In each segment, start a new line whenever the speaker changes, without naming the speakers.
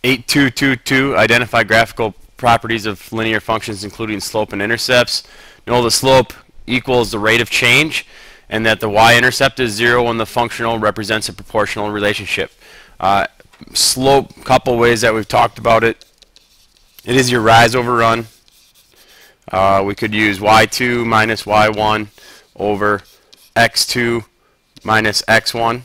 8222, identify graphical properties of linear functions including slope and intercepts. Know the slope equals the rate of change and that the y-intercept is 0 when the functional represents a proportional relationship. Slope, couple ways that we've talked about it. It is your rise over run. We could use y2 minus y1 over x2 minus x1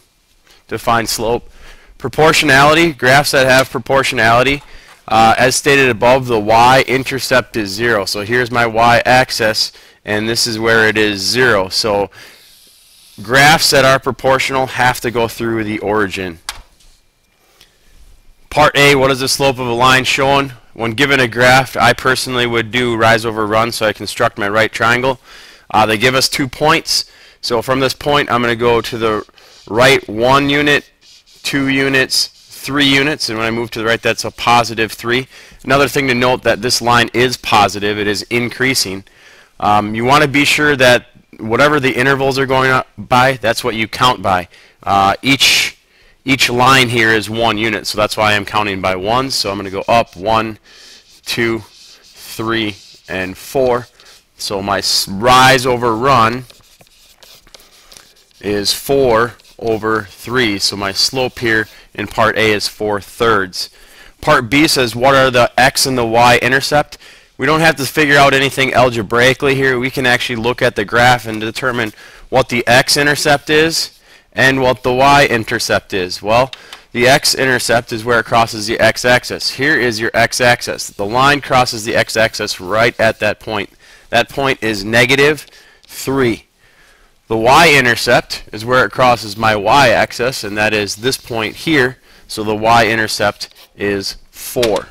to find slope. Proportionality, graphs that have proportionality, as stated above, the y-intercept is 0. So here's my y-axis, and this is where it is 0. So graphs that are proportional have to go through the origin. Part A, what is the slope of a line shown? When given a graph, I personally would do rise over run, so I construct my right triangle. They give us 2 points. So from this point, I'm going to go to the right 1 unit, 2 units, 3 units, and when I move to the right, that's a positive 3. Another thing to note that this line is positive, it is increasing. You want to be sure that whatever the intervals are going by, that's what you count by. Each line here is 1 unit, so that's why I'm counting by ones. So I'm going to go up 1, 2, 3, and 4. So my rise over run is 4 over 3. So my slope here in part A is 4/3. Part B says what are the x and the y intercept. We don't have to figure out anything algebraically here. We can actually look at the graph and determine what the x-intercept is and what the y-intercept is. Well, the x-intercept is where it crosses the x-axis. Here is your x-axis. The line crosses the x-axis right at that point. That point is -3. The y-intercept is where it crosses my y-axis, and that is this point here. So the y-intercept is 4.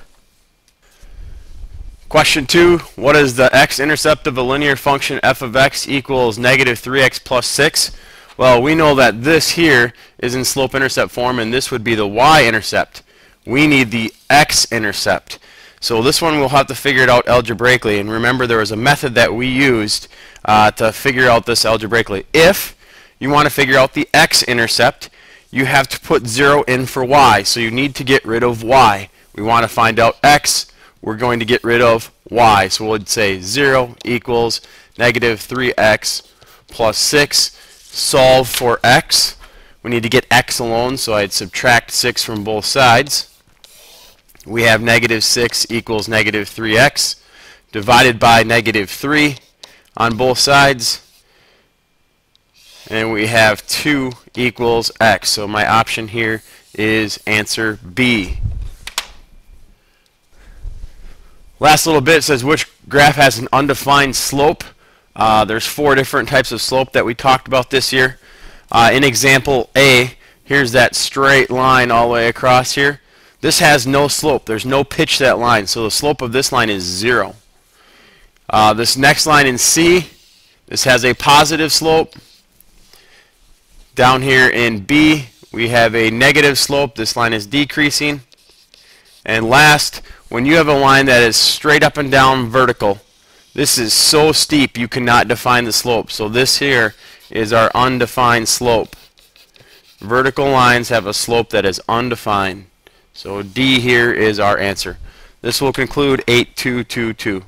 Question 2, what is the x-intercept of a linear function f of x equals -3x plus 6? Well, we know that this here is in slope-intercept form, and this would be the y-intercept. We need the x-intercept. So this one we'll have to figure it out algebraically. And remember, there was a method that we used to figure out this algebraically. If you want to figure out the x-intercept, you have to put 0 in for y. So you need to get rid of y. We want to find out x. We're going to get rid of y. So we'll say 0 equals -3x plus 6. Solve for x. We need to get x alone, so I'd subtract 6 from both sides. We have -6 equals -3x divided by -3 on both sides. And we have 2 equals x. So my option here is answer B. Last little bit says which graph has an undefined slope. There's 4 different types of slope that we talked about this year. In example A, here's that straight line all the way across here. This has no slope. There's no pitch to that line, so the slope of this line is 0. This next line in C, this has a positive slope. Down here in B, we have a negative slope. This line is decreasing. And last, when you have a line that is straight up and down vertical, this is so steep you cannot define the slope. So this here is our undefined slope. Vertical lines have a slope that is undefined. So D here is our answer. This will conclude 8222.